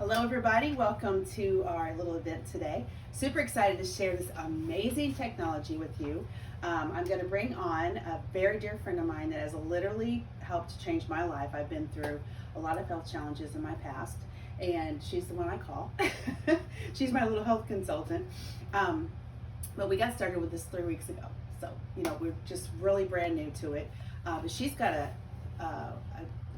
Hello everybody, welcome to our little event today. Super excited to share this amazing technology with you. I'm going to bring on a very dear friend of mine that has literally helped change my life. I've been through a lot of health challenges in my past, and she's the one I call. She's my little health consultant. But we got started with this 3 weeks ago, so we're just really brand new to it. But she's got an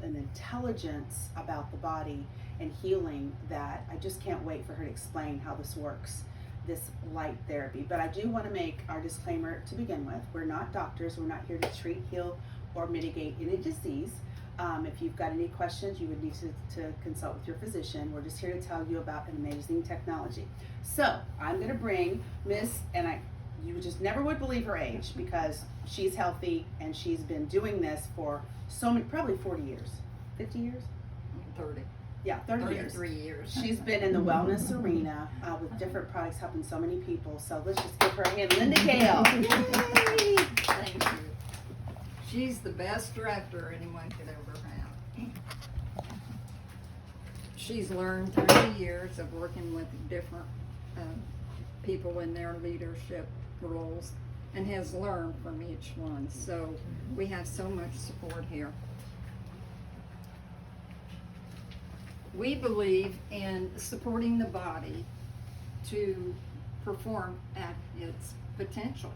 intelligence about the body and healing that I just can't wait for her to explain how this works, this light therapy. But I do want to make our disclaimer to begin with. We're not doctors. We're not here to treat, heal, or mitigate any disease. If you've got any questions, you would need to consult with your physician. We're just here to tell you about an amazing technology. So I'm going to bring Miss, and you just never would believe her age because she's healthy and she's been doing this for so many, probably 40 years, 50 years? 30. Yeah, 30 years. 33 years. She's been in the wellness arena with different products helping so many people. So let's just give her a hand. Linda Gale. Yay! Thank you. She's the best director anyone could ever have. She's learned 30 years of working with different people in their leadership roles and has learned from each one. So we have so much support here. We believe in supporting the body to perform at its potential,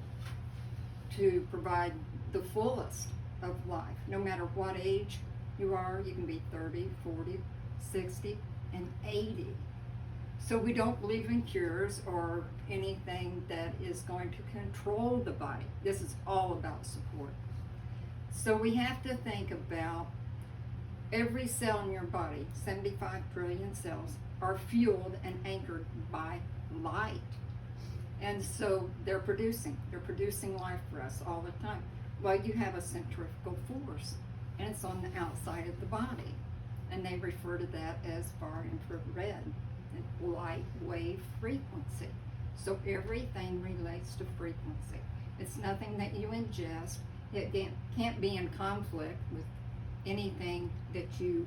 to provide the fullest of life. No matter what age you are, you can be 30, 40, 60, and 80. So we don't believe in cures or anything that is going to control the body. This is all about support. So we have to think about every cell in your body, 75 trillion cells, are fueled and anchored by light. And so they're producing life for us all the time. Well, you have a centrifugal force, and it's on the outside of the body. And they refer to that as far infrared, light wave frequency. So everything relates to frequency. It's nothing that you ingest. It can't be in conflict with anything that you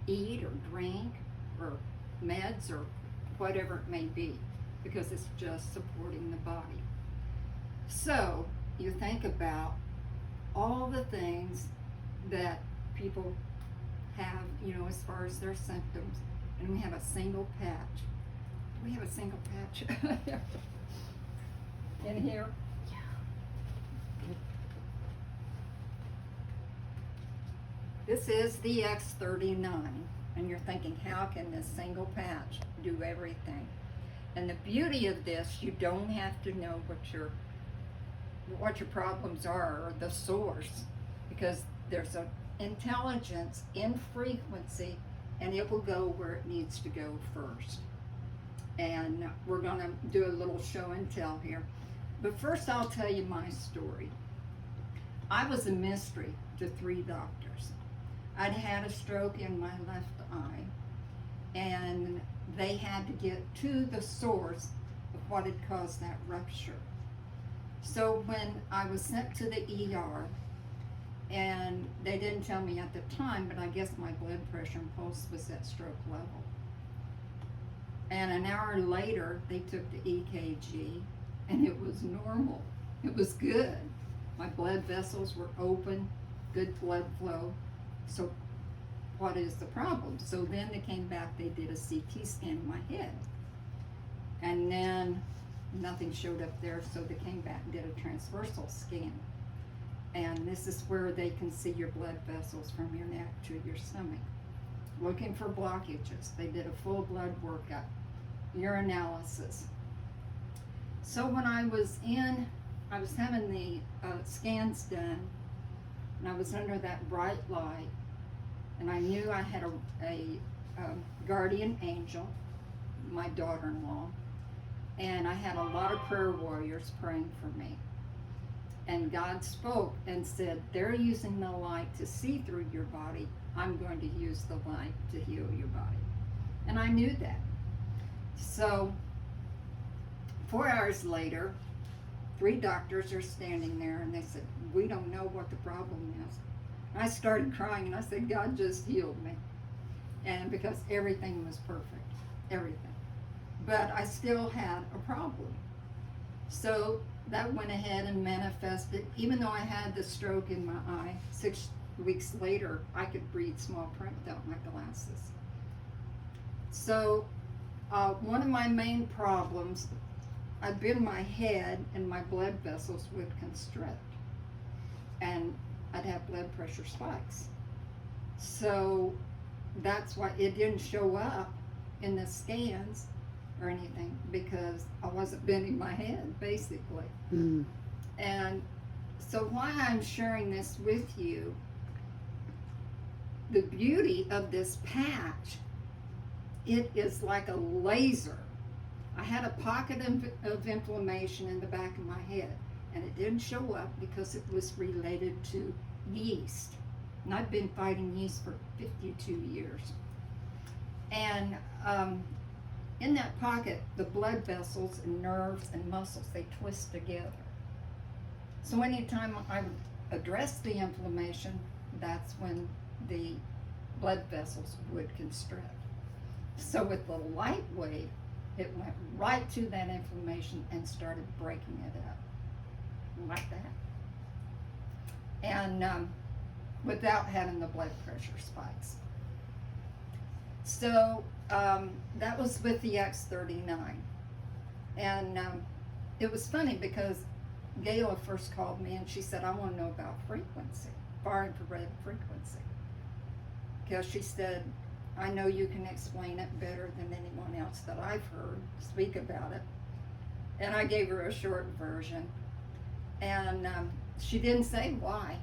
eat or drink or meds or whatever it may be, because it's just supporting the body. So you think about all the things that people have, as far as their symptoms, and we have a single patch. We have a single patch in here. This is the X39, and you're thinking, how can this single patch do everything? And the beauty of this, you don't have to know what your problems are or the source, because there's an intelligence in frequency, and it will go where it needs to go first. And we're going to do a little show and tell here. But first, I'll tell you my story. I was a mystery to 3 doctors. I'd had a stroke in my left eye, and they had to get to the source of what had caused that rupture. So when I was sent to the ER, and they didn't tell me at the time, but I guess my blood pressure and pulse was at stroke level. And an hour later, they took the EKG, and it was normal. It was good. My blood vessels were open, good blood flow. So what is the problem? So then they came back, they did a CT scan of my head. And then nothing showed up there, so they came back and did a transversal scan. And this is where they can see your blood vessels from your neck to your stomach. Looking for blockages. They did a full blood workup, urinalysis. So when I was having the scans done, and I was under that bright light, and I knew I had a guardian angel, my daughter-in-law, and I had a lot of prayer warriors praying for me. And God spoke and said, they're using the light to see through your body. I'm going to use the light to heal your body. And I knew that. So 4 hours later, 3 doctors are standing there, and they said, we don't know what the problem is. I started crying, and I said, God just healed me. And because everything was perfect. everything. But I still had a problem. So that went ahead and manifested. Even though I had the stroke in my eye, 6 weeks later, I could read small print without my glasses. So one of my main problems, I'd bend my head and my blood vessels would constrict. And I'd have blood pressure spikes. So that's why it didn't show up in the scans or anything, because I wasn't bending my head, basically. Mm. And so why I'm sharing this with you, the beauty of this patch, it is like a laser. I had a pocket of inflammation in the back of my head, and it didn't show up because it was related to yeast. And I've been fighting yeast for 52 years. And in that pocket, the blood vessels and nerves and muscles, they twist together. So anytime I would address the inflammation, that's when the blood vessels would constrict. So with the light wave, it went right to that inflammation and started breaking it up, like that. And without having the blood pressure spikes. So that was with the X39. And it was funny because Gayla first called me and she said, I want to know about frequency, far infrared frequency. Because she said, I know you can explain it better than anyone else that I've heard speak about it. And I gave her a short version. And she didn't say why.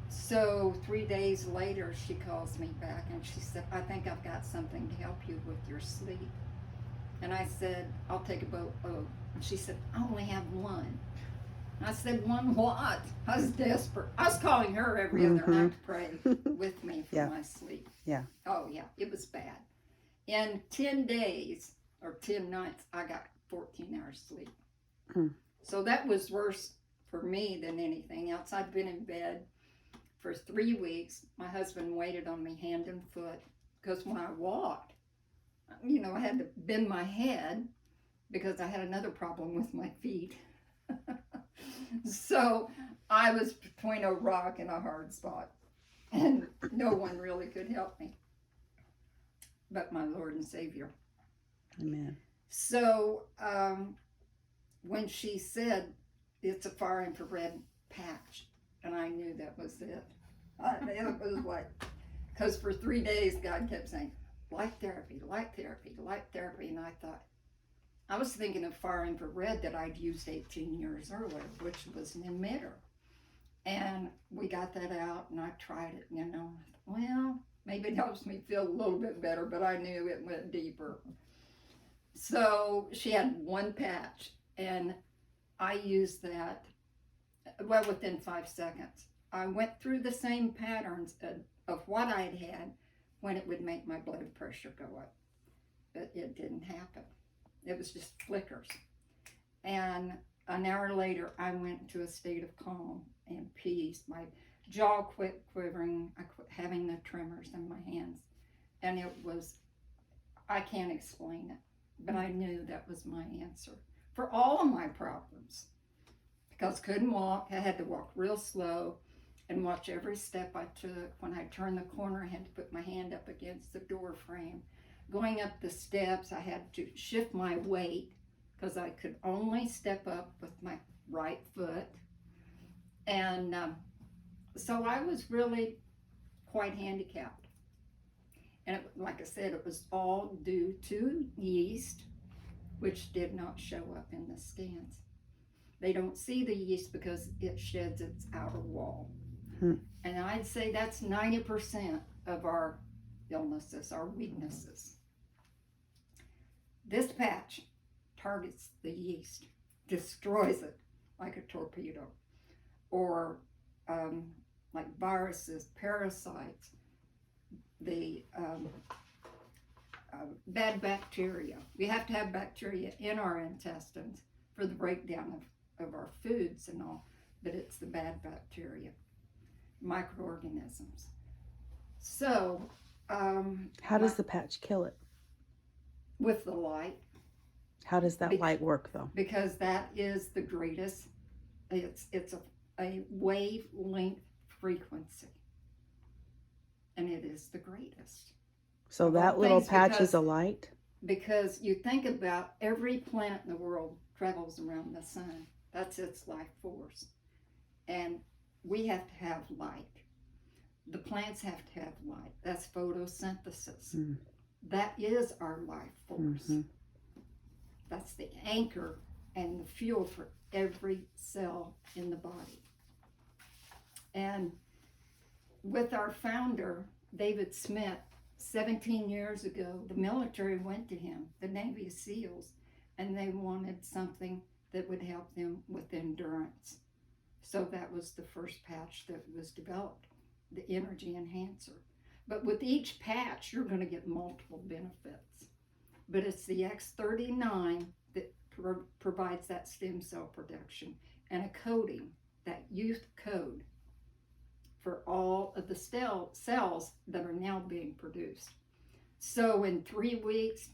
So 3 days later, she calls me back and she said, I think I've got something to help you with your sleep. And I said, I'll take a boat. Oh. And she said, I only have one. I said, one what? I was desperate. I was calling her every other night to pray with me for my sleep. Yeah. Oh, yeah, it was bad. In 10 days, or 10 nights, I got 14 hours sleep. Mm. So that was worse for me than anything else. I'd been in bed for 3 weeks. My husband waited on me hand and foot, because when I walked, you know, I had to bend my head because I had another problem with my feet. So I was between a rock and a hard spot, and no one really could help me but my Lord and Savior. Amen. So when she said it's a far infrared patch, and I knew that was it. It was like, because for 3 days God kept saying, light therapy, light therapy, light therapy, and I thought, I was thinking of far infrared that I'd used 18 years earlier, which was an emitter. And we got that out, and I tried it, you know. Well, maybe it helps me feel a little bit better, but I knew it went deeper. So she had one patch, and I used that, well, within 5 seconds. I went through the same patterns of what I'd had when it would make my blood pressure go up, but it didn't happen. It was just flickers. And an hour later, I went into a state of calm and peace. My jaw quit quivering. I quit having the tremors in my hands. And it was, I can't explain it, but I knew that was my answer for all of my problems. Because couldn't walk, I had to walk real slow and watch every step I took. When I turned the corner, I had to put my hand up against the door frame. Going up the steps, I had to shift my weight because I could only step up with my right foot. And so I was really quite handicapped. And like I said, it was all due to yeast, which did not show up in the scans. They don't see the yeast because it sheds its outer wall. And I'd say that's 90% of our illnesses, our weaknesses. This patch targets the yeast, destroys it like a torpedo, or like viruses, parasites, the bad bacteria. We have to have bacteria in our intestines for the breakdown of our foods and all, but it's the bad bacteria, microorganisms. So how does the patch kill it? with the light. How does that Be- light work though? Because that is the greatest. It's a wavelength frequency, and it is the greatest. So of all that little things, patch because- is a light? Because you think about every planet in the world travels around the sun. That's its life force. And we have to have light. The plants have to have light. That's photosynthesis. Mm. That is our life force. Mhm. That's the anchor and the fuel for every cell in the body. And with our founder, David Smith, 17 years ago, the military went to him, the Navy SEALs, and they wanted something that would help them with endurance. So that was the first patch that was developed, the energy enhancer. But with each patch, you're going to get multiple benefits. But it's the X39 that provides that stem cell production and a coating, that youth code, for all of the cells that are now being produced. So in 3 weeks,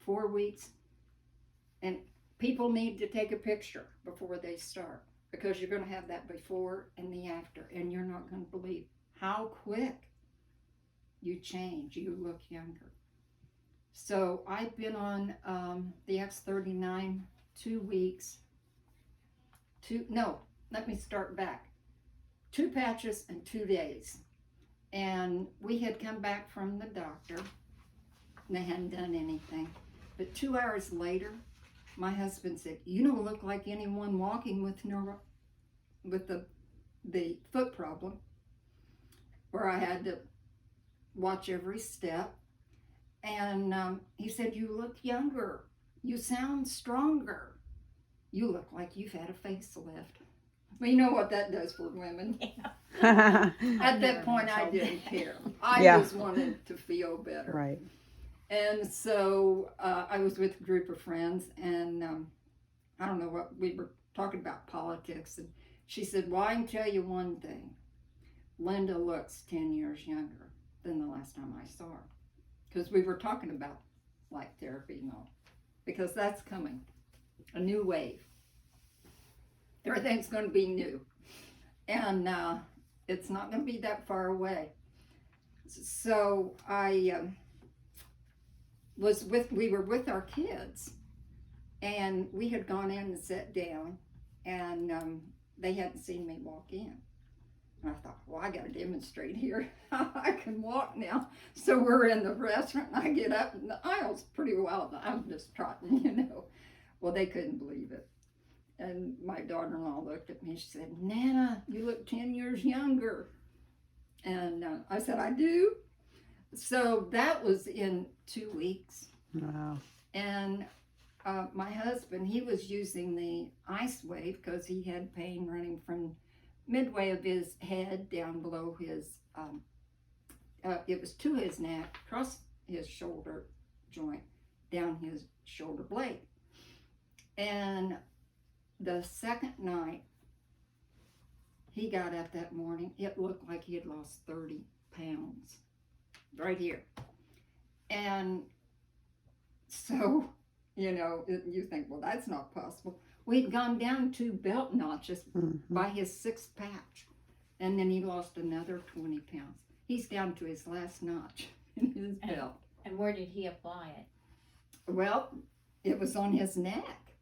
4 weeks, and people need to take a picture before they start, because you're going to have that before and the after, and you're not going to believe how quick you change, you look younger. So I've been on the X39 2 weeks. Let me start back. 2 patches in 2 days. And we had come back from the doctor, and they hadn't done anything. But 2 hours later, my husband said, "You don't look like anyone walking with the foot problem," where I had to watch every step. And he said, "You look younger. You sound stronger. You look like you've had a facelift." Well, you know what that does for women. At that point, I didn't care. I just wanted to feel better. Right. And so I was with a group of friends, and I don't know what, we were talking about politics. And she said, "Well, I can tell you one thing. Linda looks 10 years younger than the last time I saw her." Because we were talking about light therapy and all. Because that's coming. A new wave. Everything's going to be new. And it's not going to be that far away. So we were with our kids, and we had gone in and sat down, and they hadn't seen me walk in. And I thought, well, I got to demonstrate here. I can walk now. So we're in the restaurant, and I get up, and the aisle's pretty wild. I'm just trotting, you know. Well, they couldn't believe it. And my daughter-in-law looked at me. She said, "Nana, you look 10 years younger." And I said, "I do?" So that was in 2 weeks. Wow. And my husband, he was using the ice wave because he had pain running from midway of his head down below his, it was to his neck, across his shoulder joint, down his shoulder blade. And the second night he got up that morning, it looked like he had lost 30 pounds right here. And so, you know, you think, well, that's not possible. We'd gone down 2 belt notches by his 6th patch, and then he lost another 20 pounds. He's down to his last notch in his belt. And where did he apply it? Well, it was on his neck.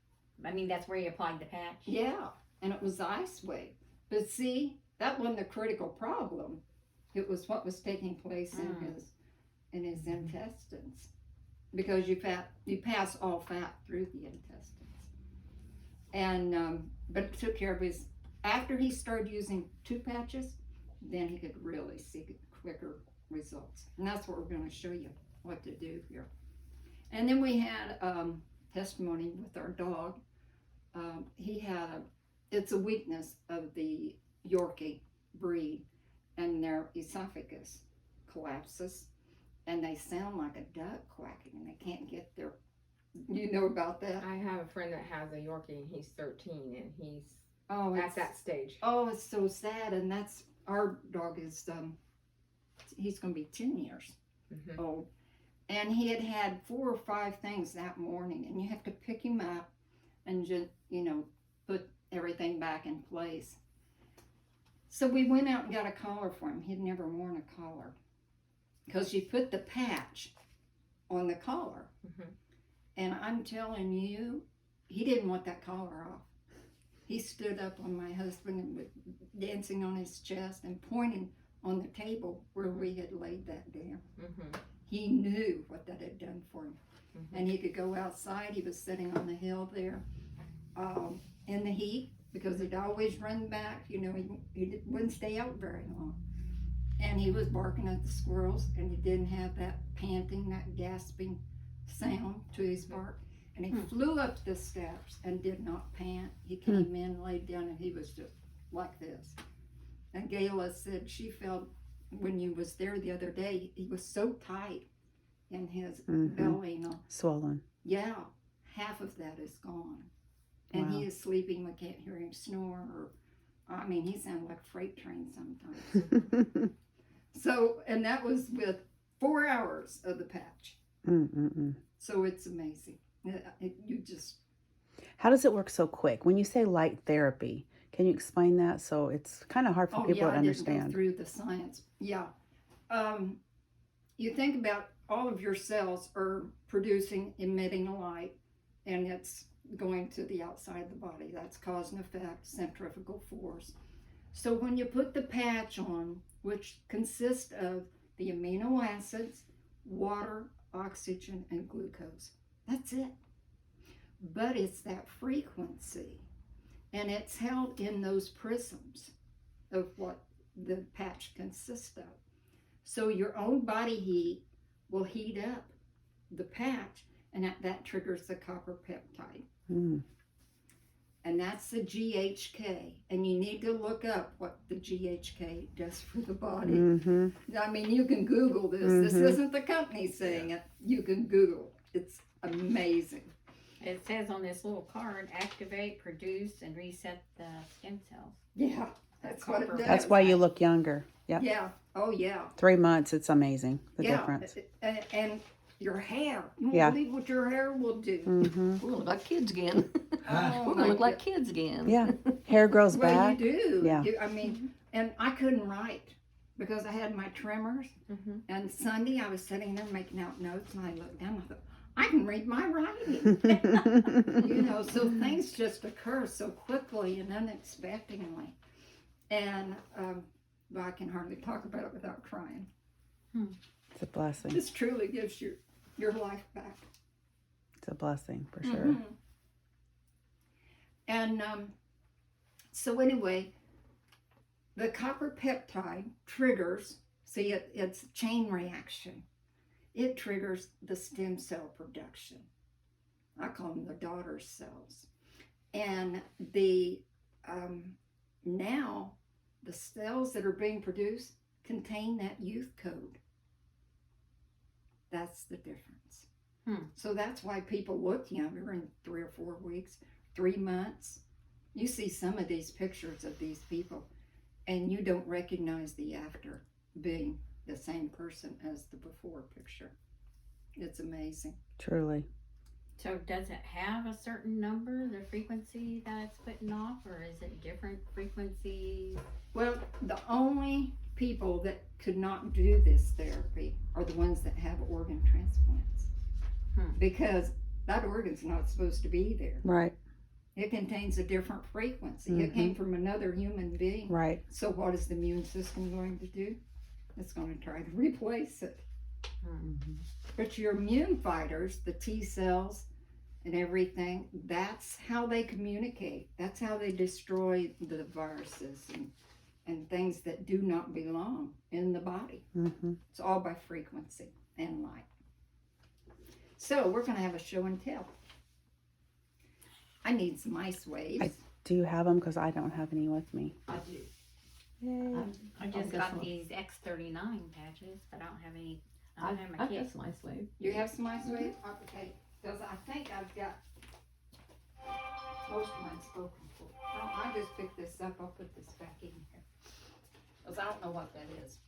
I mean, that's where he applied the patch? Yeah, and it was ice wave. But see, that wasn't the critical problem. It was what was taking place in his intestines, because you pass all fat through the intestines. And but it took care of his. After he started using 2 patches, then he could really see quicker results. And that's what we're going to show you what to do here. And then we had testimony with our dog. He had it's a weakness of the Yorkie breed, and their esophagus collapses, and they sound like a duck quacking, and they can't get their. You know about that? I have a friend that has a Yorkie, and he's 13, and he's at at that stage. Oh, it's so sad, and that's our dog is. He's going to be 10 years old, And he had had 4 or 5 things that morning, and you have to pick him up and just, put everything back in place. So we went out and got a collar for him. He'd never worn a collar. Because you put the patch on the collar. Mhm. And I'm telling you, he didn't want that collar off. He stood up on my husband and was dancing on his chest and pointing on the table where we had laid that down. Mhm. He knew what that had done for him. Mhm. And he could go outside. He was sitting on the hill there in the heat because he'd always run back. He wouldn't stay out very long. And he was barking at the squirrels, and he didn't have that panting, that gasping sound to his bark. And he flew up the steps and did not pant. He came in, laid down, and he was just like this. And Gayla said she felt when you was there the other day, he was so tight in his belly. Swollen. Yeah, half of that is gone. And Wow. he is sleeping. We can't hear him snore. He sounded like a freight train sometimes. So, and that was with 4 hours of the patch. So it's amazing. How does it work so quick? When you say light therapy, can you explain that? So it's kind of hard for people to I didn't go understand. through the science. Yeah. You think about all of your cells are emitting a light, and it's going to the outside of the body. That's cause and effect, centrifugal force. So when you put the patch on, which consists of the amino acids, water, oxygen, and glucose, that's it. But it's that frequency, and it's held in those prisms of what the patch consists of. So your own body heat will heat up the patch, and that triggers the copper peptide. And that's the GHK. And you need to look up what the GHK does for the body. You can Google this. This isn't the company saying it. You can Google. It's amazing. It says on this little card, activate, produce, and reset the stem cells. Yeah, that's what it does. That's why you look younger. Yep. Yeah. Oh, yeah. 3 months, it's amazing, the difference. And your hair. You Yeah. won't believe what your hair will do. We're gonna look like kids again. Oh, We're my gonna look like God. kids again. Yeah. Hair grows Well, back. you do. Yeah. And I couldn't write because I had my tremors. Mhm. And Sunday I was sitting there making out notes, and I looked down and I thought, I can read my writing. So things just occur so quickly and unexpectedly. And I can hardly talk about it without crying. It's a blessing. This truly gives your life back. It's a blessing for sure. Mhm. And so anyway, the copper peptide triggers, it's a chain reaction. It triggers the stem cell production. I call them the daughter cells. And now the cells that are being produced contain that youth code. That's the difference. So that's why people look younger in 3 or 4 weeks, 3 months. You see some of these pictures of these people, and you don't recognize the after being the same person as the before picture. It's amazing. Truly. So does it have a certain number, the frequency that it's putting off, or is it different frequencies? Well, the only people that could not do this therapy are the ones that have organ transplants. Because that organ's not supposed to be there. Right. It contains a different frequency. It came from another human being. Right. So what is the immune system going to do? It's going to try to replace it. But your immune fighters, the T cells and everything, that's how they communicate. That's how they destroy the viruses and things that do not belong in the body. It's all by frequency and light. So we're going to have a show and tell. I need some ice waves. Do you have them? Because I don't have any with me. I do. Yay. I just this got one. these X39 patches, but I don't have any. I don't have my I've kit. got some ice wave. You have some ice waves? Okay. Because I think I've got most of mine spoken for. I just picked this up. I'll put this back in here. Because I don't know what that is.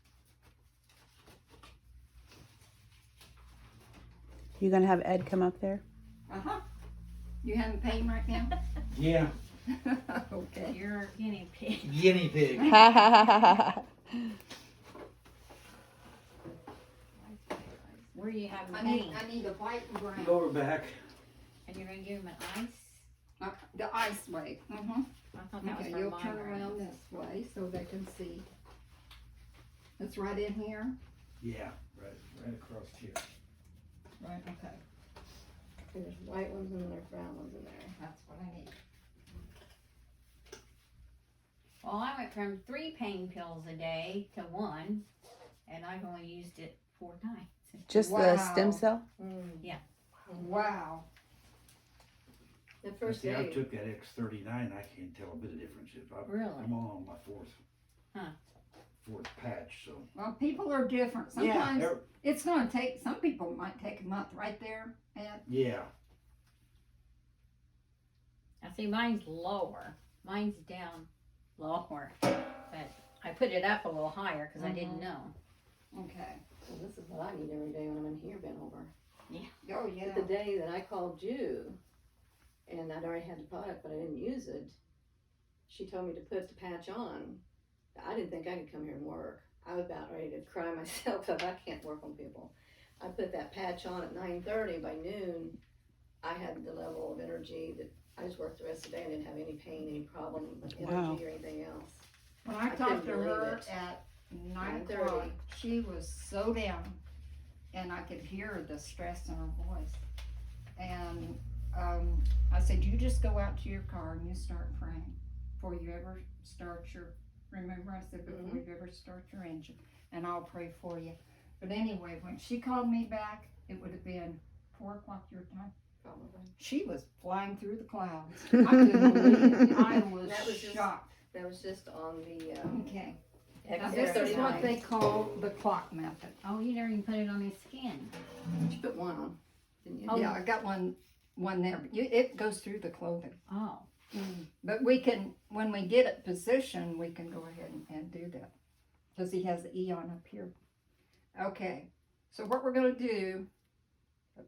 You gonna have Ed come up there? Uh-huh. You having pain right now? Yeah, Okay. You're a guinea pig. guinea pig. Where are you having I pain? need a white and brown. Lower back. And you're gonna give him an ice? The ice wave. Mm-hmm. I thought that Okay, was you'll for turn migraine. around this way so they can see. It's right in here? Yeah, right across here. Right, okay. There's white ones and there's brown ones in there. That's what I need. Well, I went from 3 pain pills a day to 1, and I've only used it 4 times. Just the Wow. stem cell? Wow. The first See, I day, took that X39. I can't tell a bit of difference. Really? I'm on my fourth patch, so. Well, people are different. Yeah, Sometimes they're- it's going to take, some people might take a month right there. And yeah. Now see, mine's lower. Mine's down lower. But I put it up a little higher because I didn't know. okay. well, this is what I need every day when I'm in here bent over. Oh, yeah. But the day that I called you, and I'd already had the product, but I didn't use it, she told me to put the patch on. I didn't think I could come here and work. I was about ready to cry myself up. I can't work on people. I put that patch on at 9:30. By noon, I had the level of energy that I just worked the rest of the day. I didn't have any pain, any problem, energy Wow. or anything else. When I I talked to couldn't believe her it. at 9 9:30. o'clock, she was so down, and I could hear the stress in her voice. And I said, you just go out to your car and you start praying before you ever start your, remember I said, before you ever start your engine, and I'll pray for you. But anyway, when she called me back, it would have been 4 o'clock your time. Probably. She was flying through the clouds. I couldn't believe it. I was That was just- shocked. That was just on the Okay. Now, this is X39. what they call the clock method. Oh, you never even put it on his skin. You put one on, didn't you? Oh. Yeah, I got one there, but it goes through the clothing. Oh. But we can, when we get it positioned, we can go ahead and do that. Because he has the Eon up here. Okay, so what we're gonna do,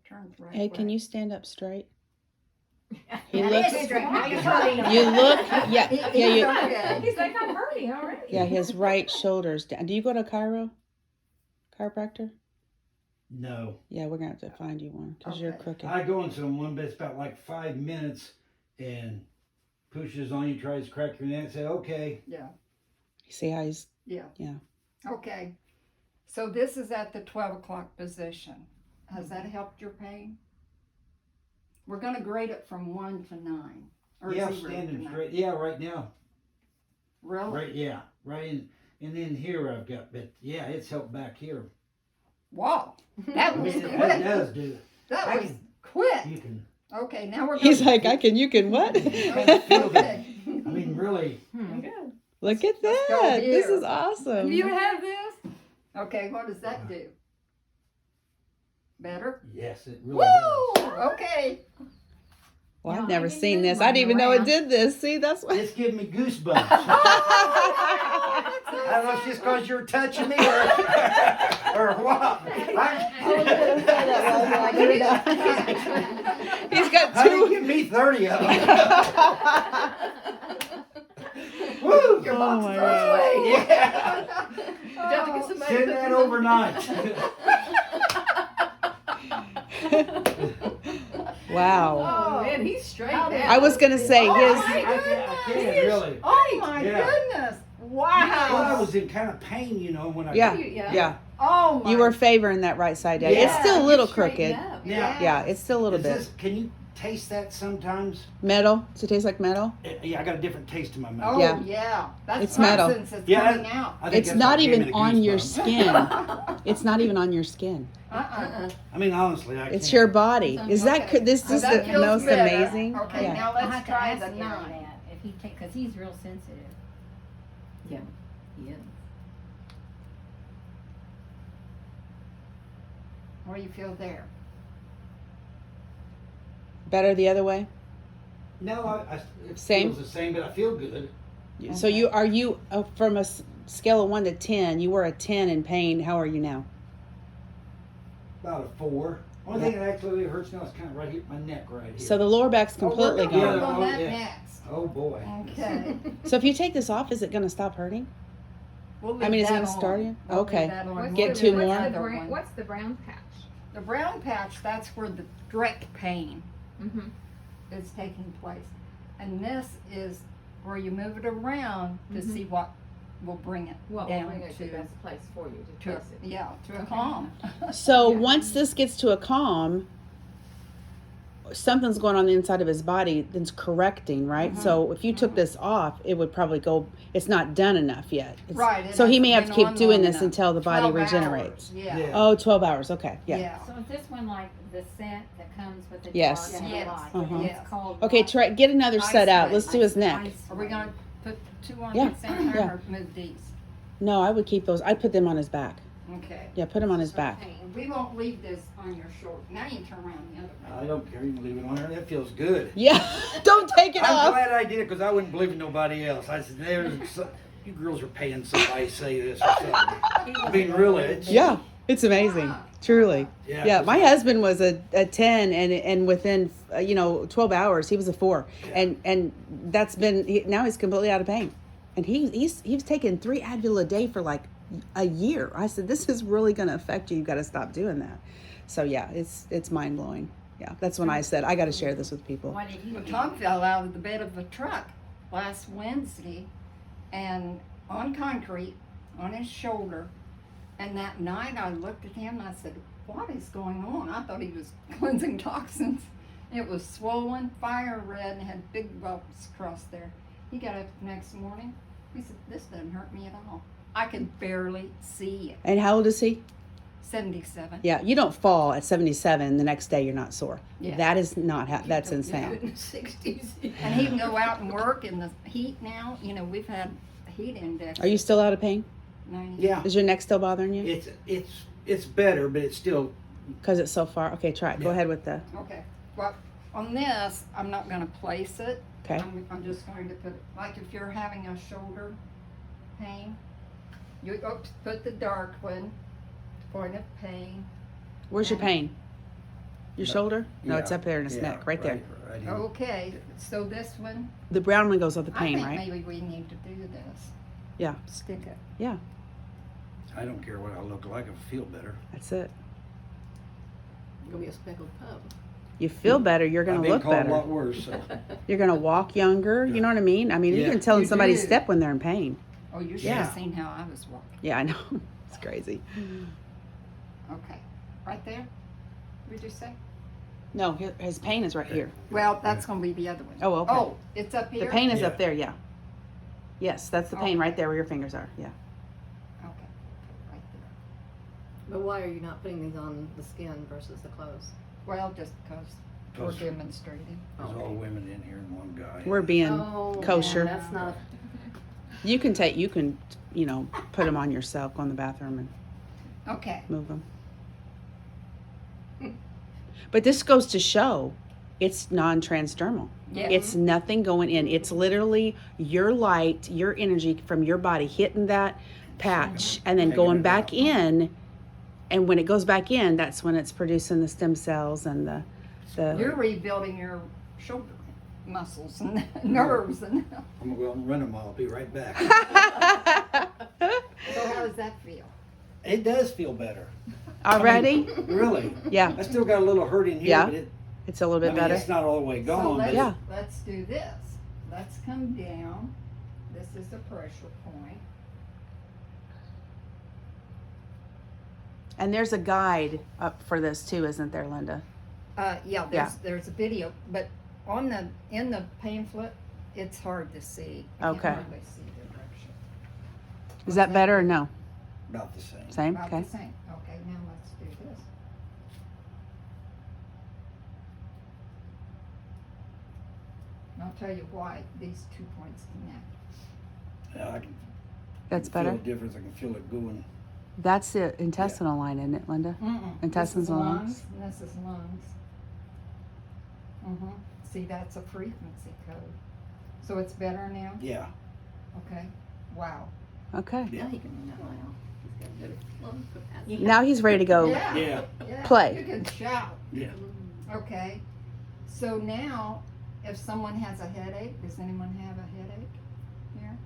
turn the right Ed, can way. you stand up straight? He That looks. is straight. Now you're hurting him. You look. Yeah, He- yeah, he's you, okay. He's like, I'm hurting already. yeah. His right shoulder's down. Do you go to chiropractor? No. Yeah, we're gonna have to find you one because you're Okay. crooked. I go in someone, but it's about like 5 minutes and pushes on you, tries to crack your neck, say, okay. Yeah, See how he's. yeah. Yeah. Okay, so this is at the 12 o'clock position. Has that helped your pain? We're gonna grade it from 1 to 9. Or Yeah, 0 to standing 9. straight. Yeah, right now. Really? Right, yeah. Right in. And then here I've got, but yeah, it's helped back here. Wow, that I was mean, it quick. does do. That I was can- quick. You can, Okay, now we're He's gonna- like, I can. You can what? Okay. I mean, really. Good. Look at Let's go that. This here. is awesome. You have this? Okay, what does that do? Better? Yes, it really does. Woo! Okay. Well, I've No, never I didn't seen move this. I mine didn't even know it around. did this. See, that's why. It's giving me goosebumps. I don't know if it's just because you're touching me or what. He's got Honey, two. give me 30 of them. Woo! Your Oh box my is God. this way. Yeah. You have to get somebody Send to that put overnight. Wow. Oh man, he's straight How did- now. I was gonna say Oh, his. my I can't really. Oh my Yeah. goodness. Well, I Wow. was in kind of pain, you know, when I. Yeah. Yeah. Yeah, Oh my. you were favoring that right side down. It's Yeah, still a little Straighten crooked. up. Now, Yeah, it's still a little is bit this, can you taste that sometimes? metal. Does it taste like metal? Yeah, I got a different taste in my mouth. Oh Yeah. yeah. That's It's metal. substance that's Yeah, coming out. I think It's that's not what gave me even the on your goosebumps. skin. It's not even on your skin. I mean, honestly, I It's can't. your body. Is that Okay. this So is that the feels most better. amazing? Okay, Yeah. now I'll let's have to try ask the him 9. that if he take, cause he's real sensitive. Yeah. Yeah. What do you feel there? Better the other way. No, it Same? feels the same, but I feel good. So you are you from a scale of 1 to 10? You were a 10 in pain. How are you now? About a 4. Only thing that actually hurts now is kind of right here, my neck right here. So the lower back's completely Oh, we're gonna gone. work on that Yeah. next. Oh boy. Okay. So if you take this off, is it going to stop hurting? We'll I mean, leave is it that gonna start on. you? We'll leave Okay. that on. Get We'll two do more? another one. What's the brown patch? The brown patch, that's where the direct pain Mm-hmm. is taking place. And this is where you move it around to Mhm. see what will bring it Well, down bring it to to, the best place for you to to place it. yeah, to a Okay. calm. So Yeah. once this gets to a calm, something's going on the inside of his body that's correcting, right? So if you took this off, it would probably go, it's not done enough yet. It's- Right. it So he hasn't may have to been keep on doing long this enough. until the body 12 hours, regenerates. Yeah. Yeah. Oh, 12 hours. Okay. Yeah. So is this one like the scent that comes with the Yes. dark and the Yes. light? Uh-huh. It's Yes. called Okay, what? try get another set out. Ice Let's do his neck. Ice Are we wave. going to put two on Yeah, at the same time yeah. or move these? No, I would keep those. I'd put them on his back. Okay. Yeah, put him on his back. Okay, we won't leave this on your shoulder. Now you turn around the other way. I don't care. You can leave it on there. That feels good. Yeah, don't take it I'm off. glad I did it because I wouldn't believe in nobody else. I said, you girls are paying somebody to say this or something. I mean, really. It's, Yeah, it's amazing. Truly. Yeah. Yeah, my husband was a 10 and within 12 hours he was a 4. And that's been now he's completely out of pain. And he was taking 3 Advil a day for like a year. I said this is really going to affect you. You've got to stop doing that. So yeah, it's mind-blowing. Yeah, that's when I said I got to share this with people. Why did he Well, do Tom that? fell out of the bed of a truck last Wednesday and on concrete on his shoulder. And that night I looked at him and I said, what is going on? I thought he was cleansing toxins. It was swollen, fire red, and had big bumps across there. He got up the next morning. He said, this doesn't hurt me at all. I could barely see it. And how old is he? 77. Yeah, you don't fall at 77 the next day you're not sore. Yeah. That is not that's don't- insane. In the 60s. And he can go out and work in the heat now. You know, we've had heat index. Are you still out of pain? 90. Yeah. Is your neck still bothering you? It's better, but it's still. Because it's so far. Okay, try it. Go Yeah. ahead with the. Okay. Well, on this, I'm not going to place it. Okay. I'm just going to put, like if you're having a shoulder pain, you put the dark one, point of pain. Where's your pain? Your shoulder? No, it's Yeah, up there in his yeah, neck, right there. Right here. Okay, so this one, The brown one goes with the I pain, think right? maybe we need to do this. Yeah. Stick it. Yeah, I don't care what I look like. I feel better. that's it. You'll be a speckled pup. You feel better, you're I've gonna been look called a better. lot worse. So. You're gonna walk younger. You know what I mean? I mean, you Yeah. can tell You somebody's do. step when they're in pain. Oh, you should Yeah. have seen how I was walking. Yeah, I know. It's crazy. Okay, right there. Would you say? No, his pain is right here. Well, that's going to be the other one. Oh, okay. Oh, it's up here. The pain is Yeah. up there. Yeah. Yes, that's the pain Okay. right there where your fingers are. Yeah. Okay, right there. But why are you not putting these on the skin versus the clothes? Well, just because we're Because demonstrating. there's all women in here and one guy. We're being Oh, kosher. That's not. You can put them on yourself, go in the bathroom and Okay. move them. But this goes to show it's non-transdermal. Yeah. It's nothing going in. It's literally your light, your energy from your body hitting that patch and then Taking going it back out. in. And when it goes back in, that's when it's producing the stem cells and the You're rebuilding your shoulder muscles and nerves and. I'm gonna go out and run them all. I'll be right back. So how does that feel? It does feel better. Already? Really. Yeah. I still got a little hurt in here, Yeah. but It's a little bit better. it's not all the way So gone. let's, but Yeah. let's do this. Let's come down. This is the pressure point. And there's a guide up for this too, isn't there, Linda? Yeah, there's a video, but in the pamphlet, it's hard to see. I can Okay. hardly see the direction. Is that better or no? About the same. Same? About Okay. the same. Okay, now let's do this. And I'll tell you why these 2 points connect. Yeah, I can That's feel better? the difference. I can feel it going. That's the intestinal line, isn't it, Linda? Intestines This and is lungs? And this is lungs. See, that's a frequency code. So it's better now? Yeah. Okay. Wow. Okay. Yeah. Now you can run that mile. Now he's ready to go. Yeah. Yeah. Yeah, Play. You can shout. Yeah. Okay. So now, if someone has a headache, does anyone have a headache here?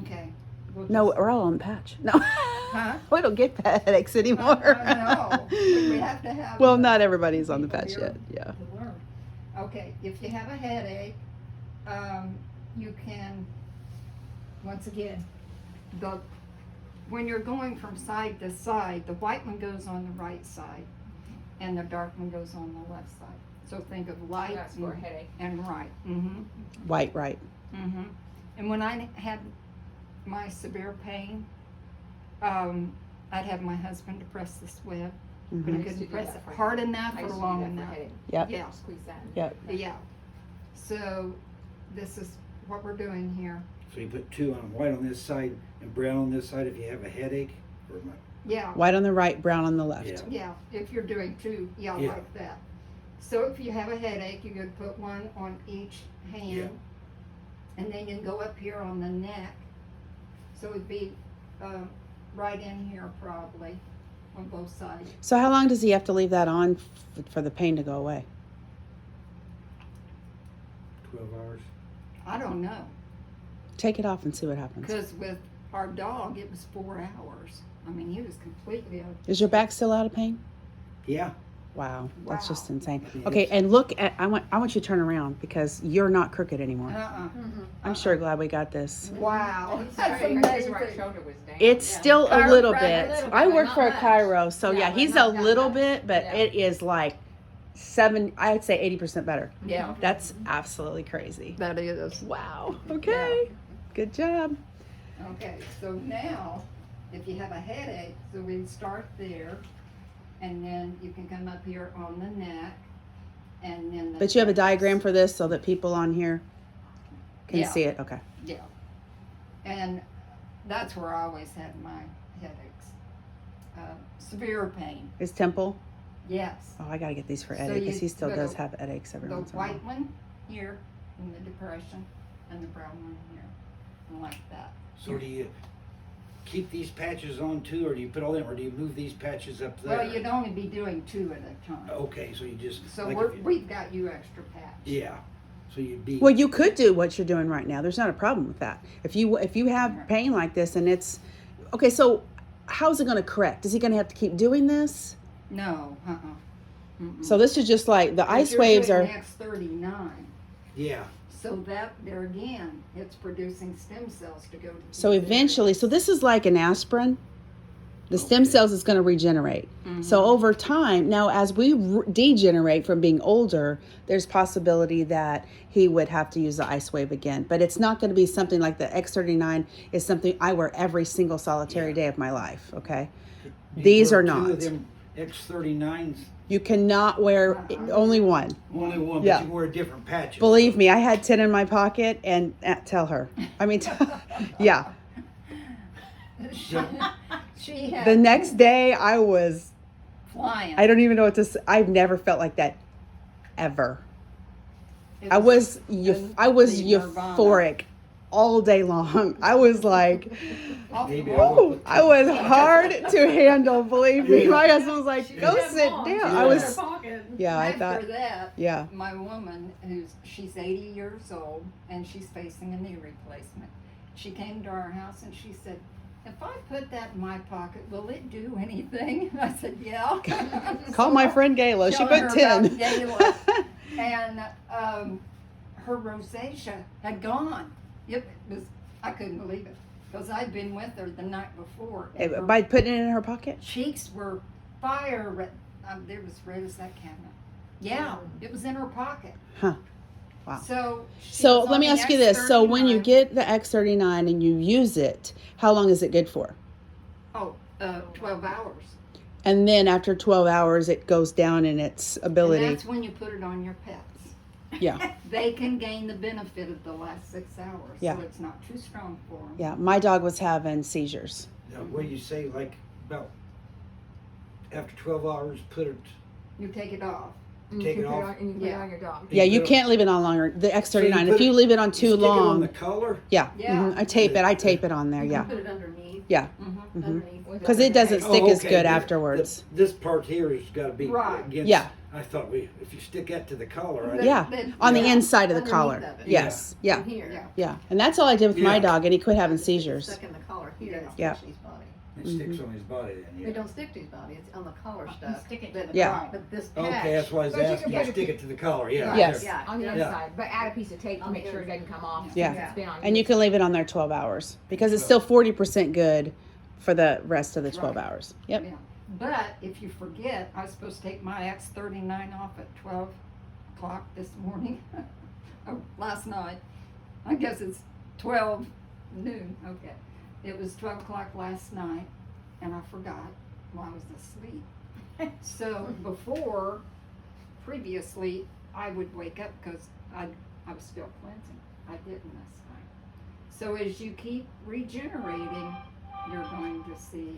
Okay. We'll No, just- we're all on the patch. No. Huh? We don't get headaches anymore. No. We have to have. Well, the not everybody's on the people patch here yet. Yeah. to learn. Okay, if you have a headache, you can, once again, when you're going from side to side, the white one goes on the right side and the dark one goes on the left side. So think of light That's for a headache. and right. Mm-hmm. White, right. Mm-hmm. And when I had my severe pain, I'd have my husband to press the swab, but Mhm. he used to couldn't do press that it for hard enough I or used to do long that for enough. headache. Yep. Yeah. Squeeze that. Yep. Yeah. So this is what we're doing here. So you put two on, white on this side and brown on this side if you have a headache? Or am I- Yeah. White on the right, brown on the left. Yeah. Yeah, if you're doing two, yeah, Yeah. like that. So if you have a headache, you could put one on each hand. Yeah. And then you can go up here on the neck. So it'd be right in here probably on both sides. So how long does he have to leave that on for the pain to go away? 12 hours? I don't know, Take it off and see what happens. because with our dog, it was 4 hours. I mean, he was completely out. Is your back still out of pain? Yeah. Wow, that's just Wow. insane. Yeah. Okay, and look at I want you to turn around because you're not crooked anymore. I'm sure glad we got this. Wow, His that's right- amazing. His right shoulder was down. It's Yeah. still a little Chiropractic, bit. a little I bit, work but for a not chiro, so Yeah, yeah, but he's a not that little much. bit, but Yeah. it is like I'd say 80% better. Yeah, That's absolutely crazy. that is. Wow. Okay. Good job. Okay, so now, if you have a headache, so we start there, and then you can come up here on the neck, and then the. But you have a diagram for this so that people on here can Yeah. see it. Okay. Yeah. And that's where I always had my headaches. Severe pain, Is Temple? yes. Oh, I got to get these for So Eddie because you he still go does to have headaches every The once in a while. white one here, in the depression, and the brown one here, and like that. So do you keep these patches on too, or do you put all them, or do you move these patches up there? Well, you'd only be doing 2 at a time. Okay, so you just. So like we're, if you- we've got you extra patch. Yeah. So you'd be. Well, you could do what you're doing right now. There's not a problem with that. If you have pain like this and it's okay, so how's it going to correct? Is he going to have to keep doing this? No, Mm-mm. So this is just like the If ice you're waves doing are. X39, Yeah. so that there again, it's producing stem cells to go to. So these eventually, so this is like an aspirin. The stem Okay. cells is going to regenerate. areas. So over time, now as we degenerate from being older, there's possibility that he would have to use the ice wave again. But it's not going to be something like the X39 is something I wear every single solitary day of my life. Okay, Do you These wear are two not. of them X39s. you cannot wear only one. Only one, Yeah. but you wear different patches. Believe Believe me, I had 10 in my pocket, and tell her. I mean, yeah. She had The next day, I was. flying. I don't even know what to say. I've never felt like that, ever. It I was the nirvana. euphoric all day long. I was like, Maybe oh, I was hard to handle. Believe me, my husband was like, She "Go had sit long. down." She I had her was, pocket. yeah, I After thought, that, yeah, my woman, she's 80 years old, and she's facing a knee replacement. She came to our house and she said, "If I put that in my pocket, will it do anything?" I said, "Yeah." call my friend Gayla. She Telling put her about 10. Gayla. And her rosacea had gone. It was, I couldn't believe it, because I'd been with her the night before. and her By putting it in her pocket. cheeks were fire red. They was red as that cabinet. Yeah, it was in her pocket. Huh. Wow. So she So was let on me the ask you this: so when you X39 get the X39 and you use it, how long is it good for? 12 hours. And then after 12 hours, it goes down in its ability. And that's when you put it on your pets. Yeah. They can gain the benefit of the last 6 hours. Yeah. So it's not too strong for them. Yeah, my dog was having seizures. Now, what do you say, like, about after 12 hours, put it, You take it off. And Take you it can put off. on, and you can put it Yeah. on your dog. Yeah, you put it- can't leave it on longer. The X39. So you If put you it- leave it on too stick it on long, the collar? yeah, Yeah. I tape it. I tape it on there. You Yeah. can put it underneath Yeah. Mm-hmm. underneath. Because it doesn't stick as okay. good afterwards. This part here has got to be Right. against. Yeah. I thought if you stick that to the collar. I Yeah. On the Yeah. inside of the Underneath collar. of it. Yes. Yeah. In here. Yeah. Yeah. And that's all I did with my Yeah. dog, and he quit having Just stick it seizures. Stuck in the collar here. and Yeah. sticks to his body. It sticks on his body then. Yeah. They don't stick to his body. It's on the collar You stuff. stick it to But, the Yeah. But this patch. Okay, that's why I was But you asking. can You put it- stick it to the collar. Yeah. Yes. there. Yeah. On the yeah. inside, but add a piece of tape to On make the sure it doesn't come off. Yeah. Since it's been on And you can leave it on there 12 hours because it's still 40% good for the rest of the 12 Right. hours. Yep. Yeah. But if you forget, I was supposed to take my X39 off at 12 o'clock this morning. Oh, last night. I guess it's 12 noon. Okay. It was 12 o'clock last night, and I forgot while I was asleep. So previously, I would wake up because I was still cleansing. I didn't this time. So as you keep regenerating, you're going to see.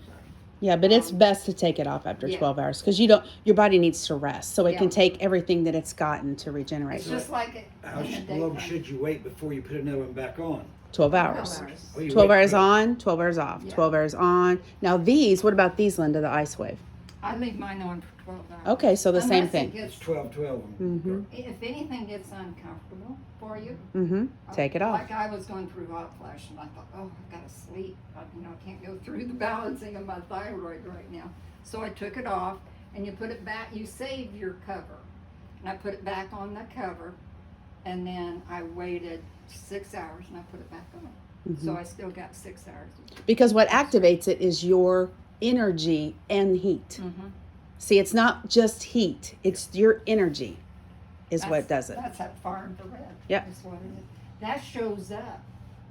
Yeah, but it's best to take it off after Yeah. 12 hours because your body needs to rest so it Yeah. can take everything that it's gotten to regenerate. It's just like it How in the long daytime. should you wait before you put another one back on? 12 hours. 12 hours. Oh, you 12 wait hours for- on, 12 hours off, Yeah. 12 hours on. Now these, what about these, Linda, the ice wave? I leave mine on for 12 hours. Okay, so the same Unless it thing. gets- It's 12. Mm-hmm. if anything gets uncomfortable for you, Mm-hmm. Take it off. Like I was going through hot flash, and I thought, oh, I gotta sleep. I can't go through the balancing of my thyroid right now. So I took it off, and you put it back. You save your cover, and I put it back on the cover, and then I waited 6 hours, and I put it back on. So I still got 6 hours. Because what activates it is your energy and heat. Mm-hmm. See, it's not just heat, it's your energy is what does it. That's that far infrared. Yep. That's what it is. That shows up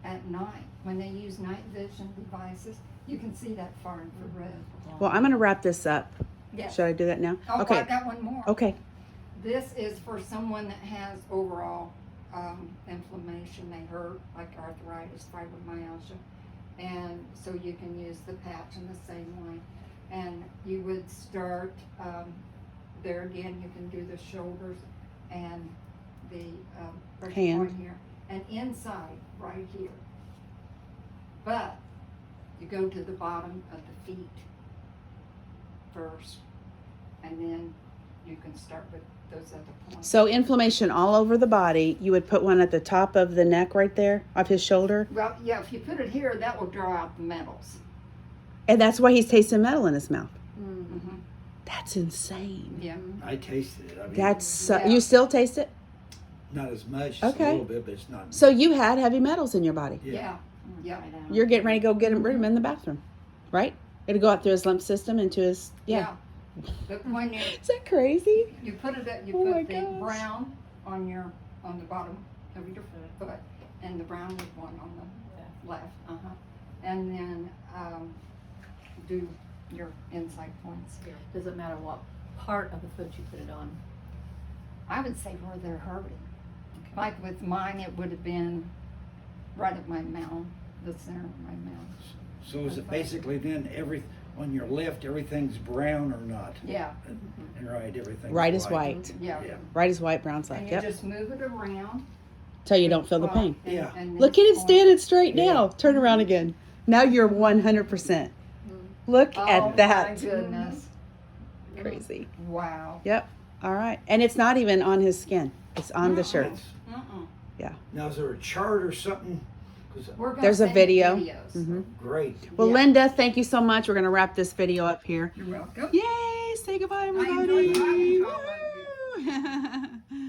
at night when they use night vision devices. You can see that far infrared. Well, I'm going to wrap this up. Yes. Should I do that now? Oh, I Okay. got one more. Okay. This is for someone that has overall inflammation. They hurt, like arthritis, fibromyalgia. And so you can use the patch in the same way. And you would start, there again, you can do the shoulders and the pressure Hand. point here. And inside, right here. But you go to the bottom of the feet first. And then you can start with those other points. So inflammation all over the body, you would put one at the top of the neck right there, of his shoulder. Well, yeah, if you put it here, that will draw out the metals. And that's why he's tasting metal in his mouth. Mm-hmm. That's insane. Yeah. I tasted it. I mean, That's Yeah. you still taste it? not as much, Okay. a little bit, but it's not. So you had heavy metals in your body. Yeah. Yeah. You're getting ready to go get him rid of him in the bathroom, right? It'll go out through his lymph system into his Yeah. But when Is that crazy? you put it at, you Oh my put the gosh. brown on the bottom of your foot, and the brown with one on the left. And then do your inside points here. Does it matter what part of the foot you put it on? I would say where they're hurting. Like with mine, it would have been right at my mound, the center of my mound. So is it basically then on your left everything's brown or not? Yeah. And right, everything's Right is white. Yeah. Yeah. Right is white, brown's And left. you Yep. just move it around. Till you don't feel the pain. And- Yeah. and Look at this it point- standing straight Yeah. now. Turn around again. Now you're 100%. Look Oh, at that. my goodness. Crazy. Wow. Yep. All right. And it's not even on his skin. It's on the shirt. It's- Uh-uh. Now is there a chart or something? 'Cause We're gonna There's a send you video. videos. Mhm. great. Well, Yeah. Linda, thank you so much. We're going to wrap this video up here. You're welcome. Yay! Say goodbye, I enjoyed everybody. talking to all of you. Woo!